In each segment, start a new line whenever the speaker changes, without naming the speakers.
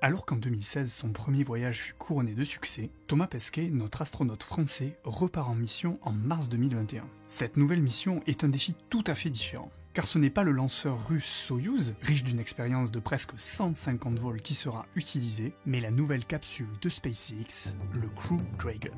Alors qu'en 2016, son premier voyage fut couronné de succès, Thomas Pesquet, notre astronaute français, repart en mission en mars 2021. Cette nouvelle mission est un défi tout à fait différent. Car ce n'est pas le lanceur russe Soyouz, riche d'une expérience de presque 150 vols qui sera utilisé, mais la nouvelle capsule de SpaceX, le Crew Dragon.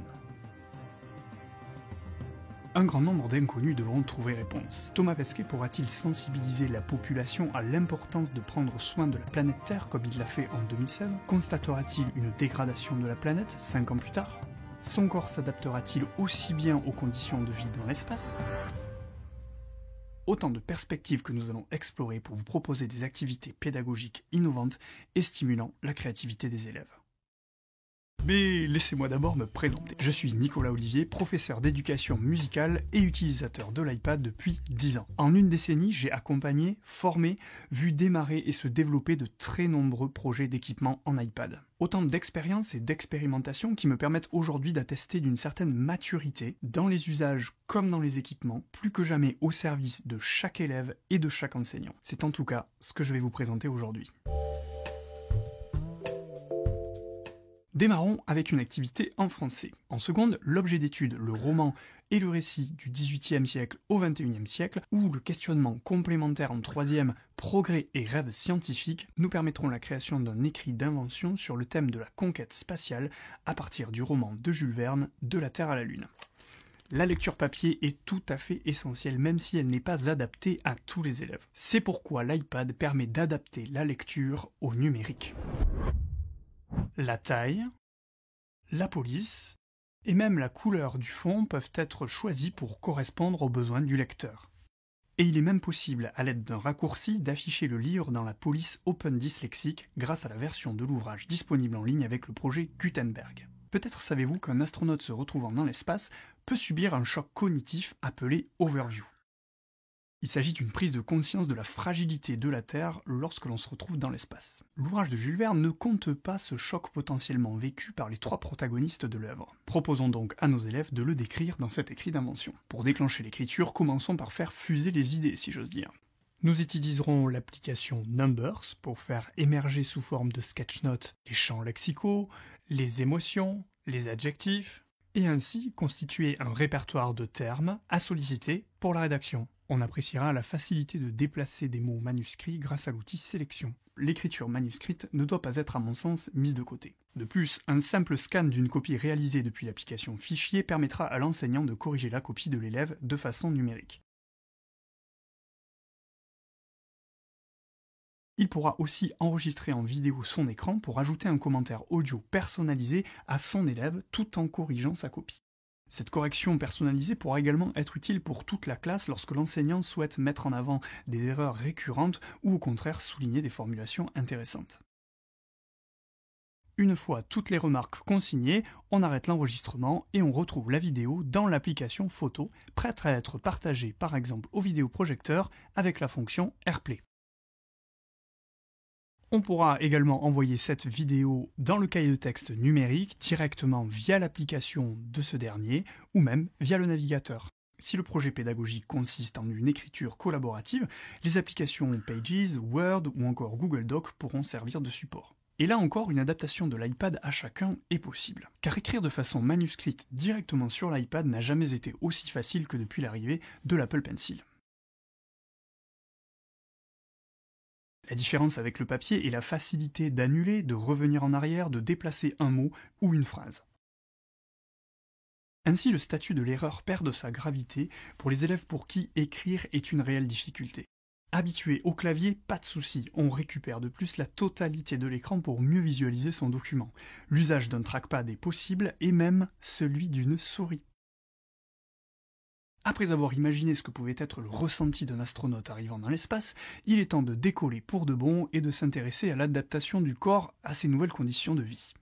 Un grand nombre d'inconnus devront trouver réponse. Thomas Pesquet pourra-t-il sensibiliser la population à l'importance de prendre soin de la planète Terre comme il l'a fait en 2016 ? Constatera-t-il une dégradation de la planète 5 ans plus tard ? Son corps s'adaptera-t-il aussi bien aux conditions de vie dans l'espace ? Autant de perspectives que nous allons explorer pour vous proposer des activités pédagogiques innovantes et stimulant la créativité des élèves. Mais laissez-moi d'abord me présenter. Je suis Nicolas Olivier, professeur d'éducation musicale et utilisateur de l'iPad depuis 10 ans. En une décennie, j'ai accompagné, formé, vu démarrer et se développer de très nombreux projets d'équipement en iPad. Autant d'expériences et d'expérimentations qui me permettent aujourd'hui d'attester d'une certaine maturité dans les usages comme dans les équipements, plus que jamais au service de chaque élève et de chaque enseignant. C'est en tout cas ce que je vais vous présenter aujourd'hui. Démarrons avec une activité en français. En seconde, l'objet d'étude, le roman et le récit du XVIIIe siècle au XXIe siècle, ou le questionnement complémentaire en troisième, progrès et rêves scientifiques, nous permettront la création d'un écrit d'invention sur le thème de la conquête spatiale à partir du roman de Jules Verne, De la Terre à la Lune. La lecture papier est tout à fait essentielle, même si elle n'est pas adaptée à tous les élèves. C'est pourquoi l'iPad permet d'adapter la lecture au numérique. La taille, la police et même la couleur du fond peuvent être choisis pour correspondre aux besoins du lecteur. Et il est même possible, à l'aide d'un raccourci, d'afficher le livre dans la police Open Dyslexic grâce à la version de l'ouvrage disponible en ligne avec le projet Gutenberg. Peut-être savez-vous qu'un astronaute se retrouvant dans l'espace peut subir un choc cognitif appelé overview. Il s'agit d'une prise de conscience de la fragilité de la Terre lorsque l'on se retrouve dans l'espace. L'ouvrage de Jules Verne ne compte pas ce choc potentiellement vécu par les trois protagonistes de l'œuvre. Proposons donc à nos élèves de le décrire dans cet écrit d'invention. Pour déclencher l'écriture, commençons par faire fuser les idées, si j'ose dire. Nous utiliserons l'application Numbers pour faire émerger sous forme de sketch-notes les champs lexicaux, les émotions, les adjectifs, et ainsi constituer un répertoire de termes à solliciter pour la rédaction. On appréciera la facilité de déplacer des mots manuscrits grâce à l'outil sélection. L'écriture manuscrite ne doit pas être à mon sens mise de côté. De plus, un simple scan d'une copie réalisée depuis l'application Fichier permettra à l'enseignant de corriger la copie de l'élève de façon numérique. Il pourra aussi enregistrer en vidéo son écran pour ajouter un commentaire audio personnalisé à son élève tout en corrigeant sa copie. Cette correction personnalisée pourra également être utile pour toute la classe lorsque l'enseignant souhaite mettre en avant des erreurs récurrentes ou au contraire souligner des formulations intéressantes. Une fois toutes les remarques consignées, on arrête l'enregistrement et on retrouve la vidéo dans l'application photo, prête à être partagée par exemple au vidéoprojecteur avec la fonction AirPlay. On pourra également envoyer cette vidéo dans le cahier de texte numérique directement via l'application de ce dernier ou même via le navigateur. Si le projet pédagogique consiste en une écriture collaborative, les applications Pages, Word ou encore Google Docs pourront servir de support. Et là encore, une adaptation de l'iPad à chacun est possible. Car écrire de façon manuscrite directement sur l'iPad n'a jamais été aussi facile que depuis l'arrivée de l'Apple Pencil. La différence avec le papier est la facilité d'annuler, de revenir en arrière, de déplacer un mot ou une phrase. Ainsi, le statut de l'erreur perd de sa gravité pour les élèves pour qui écrire est une réelle difficulté. Habitués au clavier, pas de souci, on récupère de plus la totalité de l'écran pour mieux visualiser son document. L'usage d'un trackpad est possible et même celui d'une souris. Après avoir imaginé ce que pouvait être le ressenti d'un astronaute arrivant dans l'espace, il est temps de décoller pour de bon et de s'intéresser à l'adaptation du corps à ces nouvelles conditions de vie.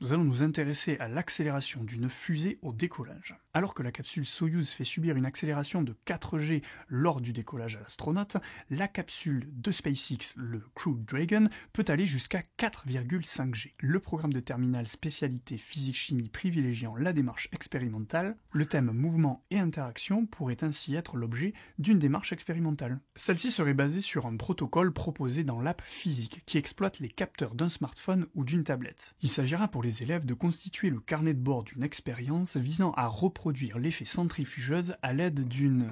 Nous allons nous intéresser à l'accélération d'une fusée au décollage. Alors que la capsule Soyouz fait subir une accélération de 4G lors du décollage à l'astronaute, la capsule de SpaceX, le Crew Dragon, peut aller jusqu'à 4,5G. Le programme de terminale spécialité physique-chimie privilégiant la démarche expérimentale, le thème mouvement et interaction pourrait ainsi être l'objet d'une démarche expérimentale. Celle-ci serait basée sur un protocole proposé dans l'app Physique, qui exploite les capteurs d'un smartphone ou d'une tablette. Il s'agira pour les élèves de constituer le carnet de bord d'une expérience visant à reproduire l'effet centrifugeuse à l'aide d'une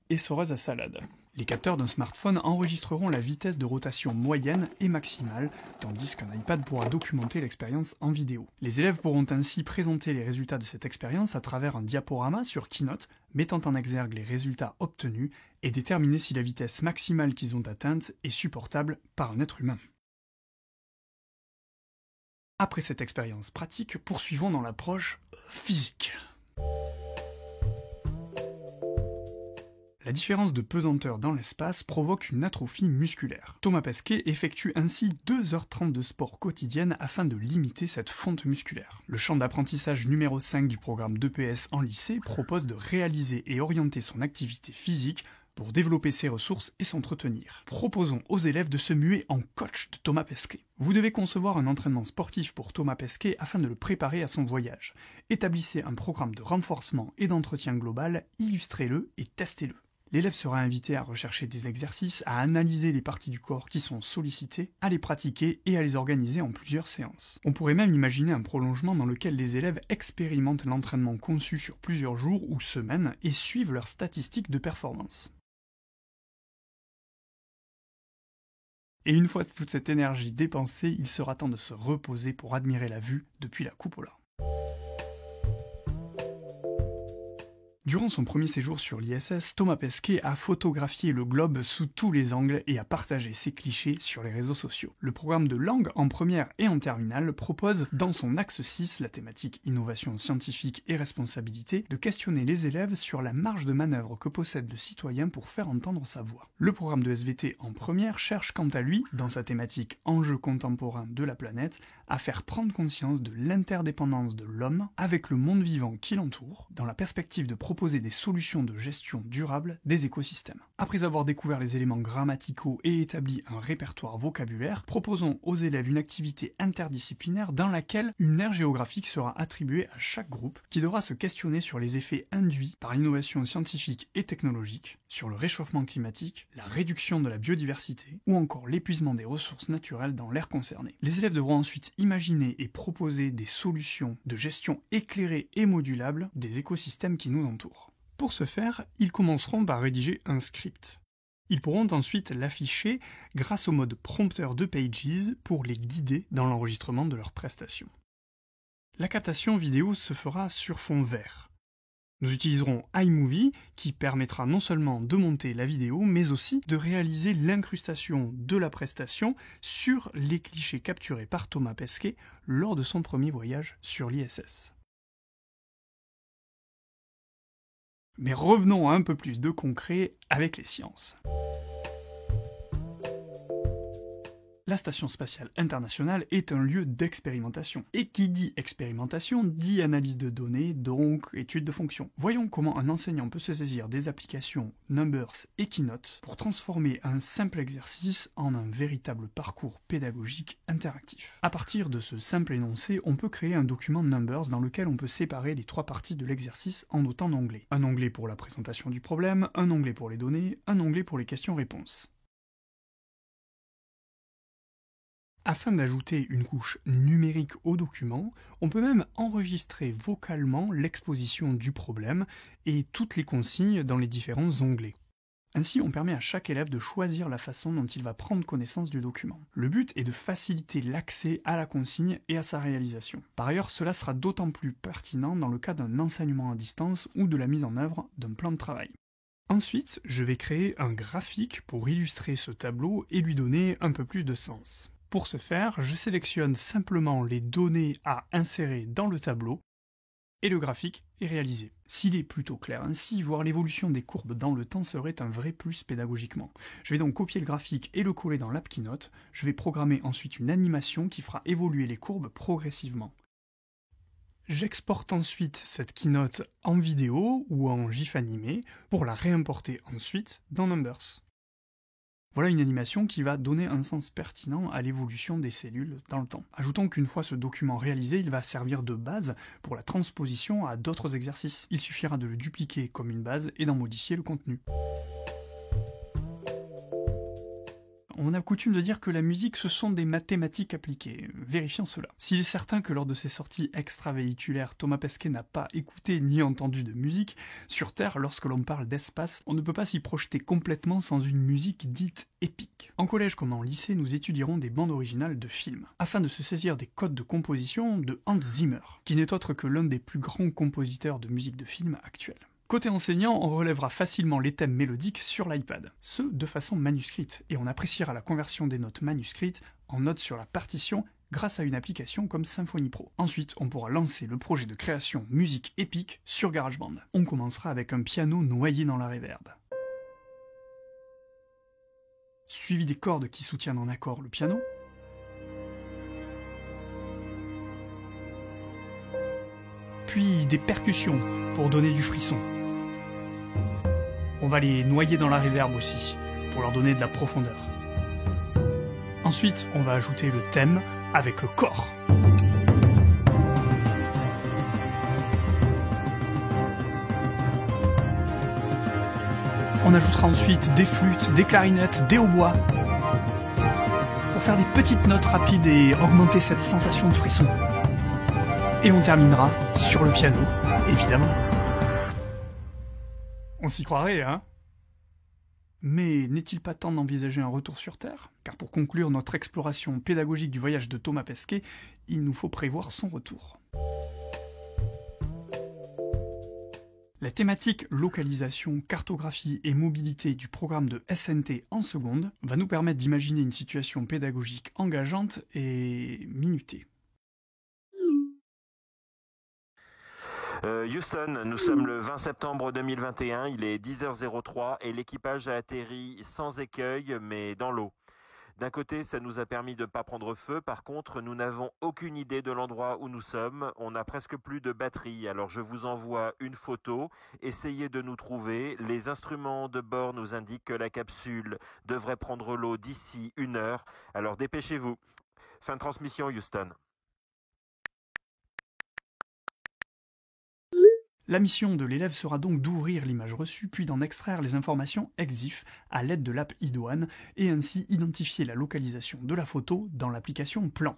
essoreuse à salade. Les capteurs d'un smartphone enregistreront la vitesse de rotation moyenne et maximale, tandis qu'un iPad pourra documenter l'expérience en vidéo. Les élèves pourront ainsi présenter les résultats de cette expérience à travers un diaporama sur Keynote, mettant en exergue les résultats obtenus et déterminer si la vitesse maximale qu'ils ont atteinte est supportable par un être humain. Après cette expérience pratique, poursuivons dans l'approche physique. La différence de pesanteur dans l'espace provoque une atrophie musculaire. Thomas Pesquet effectue ainsi 2h30 de sport quotidienne afin de limiter cette fonte musculaire. Le champ d'apprentissage numéro 5 du programme d'EPS en lycée propose de réaliser et orienter son activité physique pour développer ses ressources et s'entretenir. Proposons aux élèves de se muer en coach de Thomas Pesquet. Vous devez concevoir un entraînement sportif pour Thomas Pesquet afin de le préparer à son voyage. Établissez un programme de renforcement et d'entretien global, illustrez-le et testez-le. L'élève sera invité à rechercher des exercices, à analyser les parties du corps qui sont sollicitées, à les pratiquer et à les organiser en plusieurs séances. On pourrait même imaginer un prolongement dans lequel les élèves expérimentent l'entraînement conçu sur plusieurs jours ou semaines et suivent leurs statistiques de performance. Et une fois toute cette énergie dépensée, il sera temps de se reposer pour admirer la vue depuis la cupola. Durant son premier séjour sur l'ISS, Thomas Pesquet a photographié le globe sous tous les angles et a partagé ses clichés sur les réseaux sociaux. Le programme de langue en première et en terminale propose, dans son axe 6, la thématique innovation scientifique et responsabilité, de questionner les élèves sur la marge de manœuvre que possède le citoyen pour faire entendre sa voix. Le programme de SVT en première cherche quant à lui, dans sa thématique enjeux contemporains de la planète, à faire prendre conscience de l'interdépendance de l'homme avec le monde vivant qui l'entoure, dans la perspective de proposer des solutions de gestion durable des écosystèmes. Après avoir découvert les éléments grammaticaux et établi un répertoire vocabulaire, proposons aux élèves une activité interdisciplinaire dans laquelle une aire géographique sera attribuée à chaque groupe qui devra se questionner sur les effets induits par l'innovation scientifique et technologique, sur le réchauffement climatique, la réduction de la biodiversité ou encore l'épuisement des ressources naturelles dans l'aire concernée. Les élèves devront ensuite imaginer et proposer des solutions de gestion éclairées et modulables des écosystèmes qui nous entourent. Pour ce faire, ils commenceront par rédiger un script. Ils pourront ensuite l'afficher grâce au mode prompteur de Pages pour les guider dans l'enregistrement de leurs prestations. La captation vidéo se fera sur fond vert. Nous utiliserons iMovie qui permettra non seulement de monter la vidéo, mais aussi de réaliser l'incrustation de la prestation sur les clichés capturés par Thomas Pesquet lors de son premier voyage sur l'ISS. Mais revenons à un peu plus de concret avec les sciences. La Station Spatiale Internationale est un lieu d'expérimentation. Et qui dit expérimentation dit analyse de données, donc étude de fonctions. Voyons comment un enseignant peut se saisir des applications Numbers et Keynote pour transformer un simple exercice en un véritable parcours pédagogique interactif. À partir de ce simple énoncé, on peut créer un document Numbers dans lequel on peut séparer les trois parties de l'exercice en autant d'onglets. Un onglet pour la présentation du problème, un onglet pour les données, un onglet pour les questions-réponses. Afin d'ajouter une couche numérique au document, on peut même enregistrer vocalement l'exposition du problème et toutes les consignes dans les différents onglets. Ainsi, on permet à chaque élève de choisir la façon dont il va prendre connaissance du document. Le but est de faciliter l'accès à la consigne et à sa réalisation. Par ailleurs, cela sera d'autant plus pertinent dans le cas d'un enseignement à distance ou de la mise en œuvre d'un plan de travail. Ensuite, je vais créer un graphique pour illustrer ce tableau et lui donner un peu plus de sens. Pour ce faire, je sélectionne simplement les données à insérer dans le tableau et le graphique est réalisé. S'il est plutôt clair ainsi, voir l'évolution des courbes dans le temps serait un vrai plus pédagogiquement. Je vais donc copier le graphique et le coller dans l'app Keynote. Je vais programmer ensuite une animation qui fera évoluer les courbes progressivement. J'exporte ensuite cette keynote en vidéo ou en GIF animé pour la réimporter ensuite dans Numbers. Voilà une animation qui va donner un sens pertinent à l'évolution des cellules dans le temps. Ajoutons qu'une fois ce document réalisé, il va servir de base pour la transposition à d'autres exercices. Il suffira de le dupliquer comme une base et d'en modifier le contenu. On a coutume de dire que la musique, ce sont des mathématiques appliquées. Vérifions cela. S'il est certain que lors de ses sorties extravéhiculaires, Thomas Pesquet n'a pas écouté ni entendu de musique, sur Terre, lorsque l'on parle d'espace, on ne peut pas s'y projeter complètement sans une musique dite épique. En collège comme en lycée, nous étudierons des bandes originales de films, afin de se saisir des codes de composition de Hans Zimmer, qui n'est autre que l'un des plus grands compositeurs de musique de film actuels. Côté enseignant, on relèvera facilement les thèmes mélodiques sur l'iPad, ce de façon manuscrite, et on appréciera la conversion des notes manuscrites en notes sur la partition grâce à une application comme Symfony Pro. Ensuite, on pourra lancer le projet de création musique épique sur GarageBand. On commencera avec un piano noyé dans la reverb, suivi des cordes qui soutiennent en accord le piano, puis des percussions pour donner du frisson. On va les noyer dans la reverb aussi, pour leur donner de la profondeur. Ensuite, on va ajouter le thème avec le corps. On ajoutera ensuite des flûtes, des clarinettes, des hautbois, pour faire des petites notes rapides et augmenter cette sensation de frisson. Et on terminera sur le piano, évidemment. On s'y croirait, hein? Mais n'est-il pas temps d'envisager un retour sur Terre? Car pour conclure notre exploration pédagogique du voyage de Thomas Pesquet, il nous faut prévoir son retour. La thématique localisation, cartographie et mobilité du programme de SNT en seconde va nous permettre d'imaginer une situation pédagogique engageante et minutée.
Houston, nous sommes le 20 septembre 2021, il est 10h03 et l'équipage a atterri sans écueil mais dans l'eau. D'un côté, ça nous a permis de ne pas prendre feu, par contre, nous n'avons aucune idée de l'endroit où nous sommes, on n'a presque plus de batterie, alors je vous envoie une photo, essayez de nous trouver, les instruments de bord nous indiquent que la capsule devrait prendre l'eau d'ici 1 heure, alors dépêchez-vous. Fin de transmission, Houston.
La mission de l'élève sera donc d'ouvrir l'image reçue, puis d'en extraire les informations EXIF à l'aide de l'app iDouane, et ainsi identifier la localisation de la photo dans l'application Plan.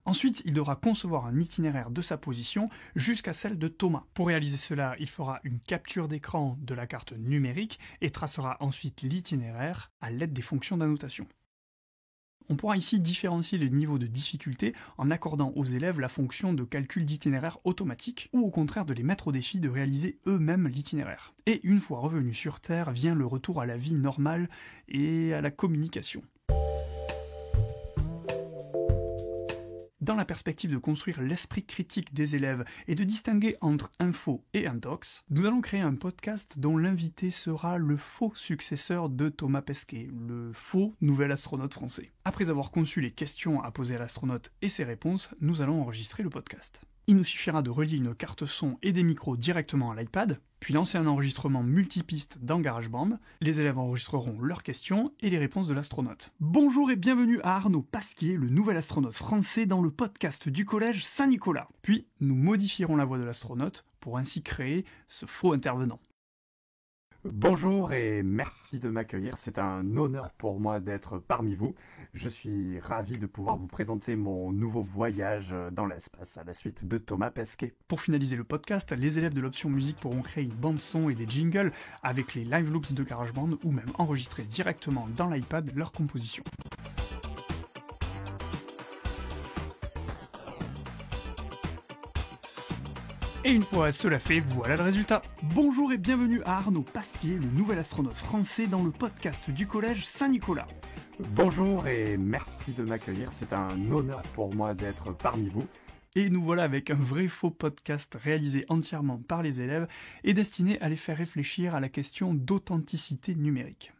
Ensuite, il devra concevoir un itinéraire de sa position jusqu'à celle de Thomas. Pour réaliser cela, il fera une capture d'écran de la carte numérique et tracera ensuite l'itinéraire à l'aide des fonctions d'annotation. On pourra ici différencier les niveaux de difficulté en accordant aux élèves la fonction de calcul d'itinéraire automatique, ou au contraire de les mettre au défi de réaliser eux-mêmes l'itinéraire. Et une fois revenus sur Terre, vient le retour à la vie normale et à la communication. Dans la perspective de construire l'esprit critique des élèves et de distinguer entre info et intox, nous allons créer un podcast dont l'invité sera le faux successeur de Thomas Pesquet, le faux nouvel astronaute français. Après avoir conçu les questions à poser à l'astronaute et ses réponses, nous allons enregistrer le podcast. Il nous suffira de relier une carte son et des micros directement à l'iPad, puis lancer un enregistrement multipiste dans GarageBand. Les élèves enregistreront leurs questions et les réponses de l'astronaute. Bonjour et bienvenue à Arnaud Pasquier, le nouvel astronaute français dans le podcast du collège Saint-Nicolas. Puis, nous modifierons la voix de l'astronaute pour ainsi créer ce faux intervenant.
Bonjour et merci de m'accueillir, c'est un honneur pour moi d'être parmi vous. Je suis ravi de pouvoir vous présenter mon nouveau voyage dans l'espace à la suite de Thomas Pesquet.
Pour finaliser le podcast, les élèves de l'option musique pourront créer une bande son et des jingles avec les live loops de GarageBand ou même enregistrer directement dans l'iPad leur composition. Et une fois cela fait, voilà le résultat. Bonjour et bienvenue à Arnaud Pasquier, le nouvel astronaute français dans le podcast du collège Saint-Nicolas.
Bonjour et merci de m'accueillir, c'est un honneur pour moi d'être parmi vous.
Et nous voilà avec un vrai faux podcast réalisé entièrement par les élèves et destiné à les faire réfléchir à la question d'authenticité numérique.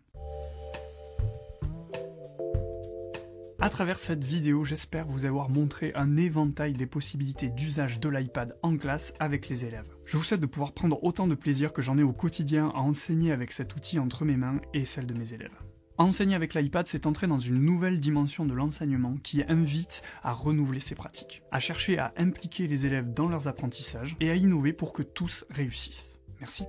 À travers cette vidéo, j'espère vous avoir montré un éventail des possibilités d'usage de l'iPad en classe avec les élèves. Je vous souhaite de pouvoir prendre autant de plaisir que j'en ai au quotidien à enseigner avec cet outil entre mes mains et celles de mes élèves. Enseigner avec l'iPad, c'est entrer dans une nouvelle dimension de l'enseignement qui invite à renouveler ses pratiques, à chercher à impliquer les élèves dans leurs apprentissages et à innover pour que tous réussissent. Merci.